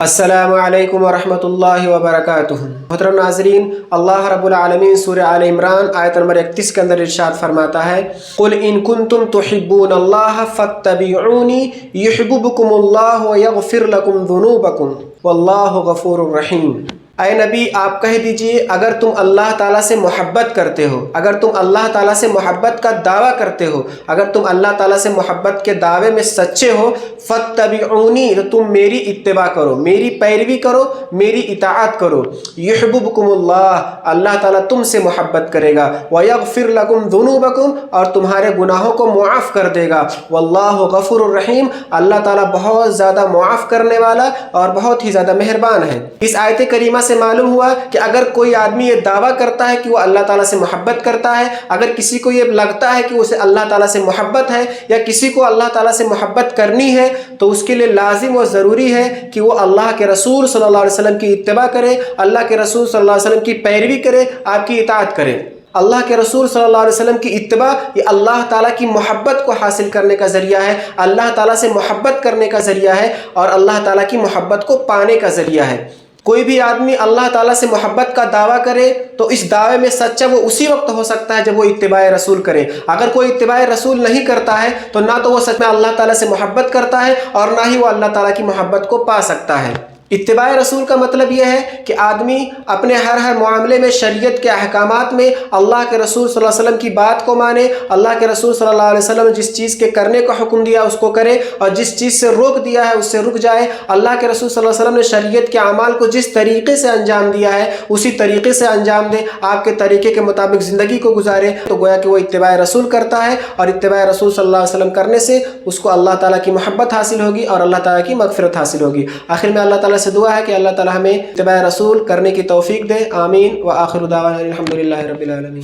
السلام علیکم ورحمۃ اللہ وبرکاتہ۔ محترم ناظرین، اللہ رب العالمین سورہ آل عمران آیت نمبر 31 کے اندر ارشاد فرماتا ہے، قل ان کنتم تحبون اللہ فاتبعونی یحببکم اللہ ویغفر لکم ذنوبکم واللہ غفور رحیم۔ اے نبی، آپ کہہ دیجئے اگر تم اللہ تعالیٰ سے محبت کرتے ہو، اگر تم اللہ تعالیٰ سے محبت کا دعویٰ کرتے ہو، اگر تم اللہ تعالیٰ سے محبت کے دعوے میں سچے ہو، فاتبعونی، تو تم میری اتباع کرو، میری پیروی کرو، میری اطاعت کرو۔ یحببکم اللہ، اللہ تعالیٰ تم سے محبت کرے گا، ویغفر لکم ذنوبکم، اور تمہارے گناہوں کو معاف کر دے گا، واللہ غفور الرحیم، اللہ تعالیٰ بہت زیادہ معاف کرنے والا اور بہت ہی زیادہ مہربان ہے۔ اس آیت کریمہ سے معلوم ہوا کہ اگر کوئی آدمی یہ دعویٰ کرتا ہے کہ وہ اللہ تعالیٰ سے محبت کرتا ہے، اگر کسی کو یہ لگتا ہے کہ اسے اللہ تعالیٰ سے محبت ہے یا کسی کو اللہ تعالیٰ سے محبت کرنی ہے، تو اس کے لیے لازم و ضروری ہے کہ وہ اللہ کے رسول صلی اللہ علیہ وسلم کی اتباع کرے، اللہ کے رسول صلی اللہ علیہ وسلم کی پیروی کرے، آپ کی اطاعت کرے۔ اللہ کے رسول صلی اللہ علیہ وسلم کی اتباع یہ اللہ تعالیٰ کی محبت کو حاصل کرنے کا ذریعہ ہے، اللہ تعالیٰ سے محبت کرنے کا ذریعہ ہے اور اللہ تعالیٰ کی محبت کو پانے کا ذریعہ ہے۔ کوئی بھی آدمی اللہ تعالیٰ سے محبت کا دعویٰ کرے تو اس دعوے میں سچا وہ اسی وقت ہو سکتا ہے جب وہ اتباع رسول کرے۔ اگر کوئی اتباع رسول نہیں کرتا ہے تو نہ تو وہ سچ میں اللہ تعالیٰ سے محبت کرتا ہے اور نہ ہی وہ اللہ تعالیٰ کی محبت کو پا سکتا ہے۔ اتباع رسول کا مطلب یہ ہے کہ آدمی اپنے ہر معاملے میں شریعت کے احکامات میں اللہ کے رسول صلی اللہ علیہ وسلم کی بات کو مانے، اللہ کے رسول صلی اللہ علیہ وسلم نے جس چیز کے کرنے کا حکم دیا اس کو کرے اور جس چیز سے روک دیا ہے اس سے رک جائے۔ اللہ کے رسول صلی اللہ علیہ وسلم نے شریعت کے اعمال کو جس طریقے سے انجام دیا ہے اسی طریقے سے انجام دے، آپ کے طریقے کے مطابق زندگی کو گزارے، تو گویا کہ وہ اتباع رسول کرتا ہے، اور اتباع رسول صلی اللہ علیہ وسلم کرنے سے اس کو اللہ تعالیٰ کی محبت حاصل ہوگی اور اللہ تعالیٰ کی مغفرت حاصل ہوگی۔ آخر میں اللہ تعالیٰ سے دعا ہے کہ اللہ تعالیٰ ہمیں اتباع رسول کرنے کی توفیق دے، آمین، وآخر دعوانا الحمدللہ رب العالمین۔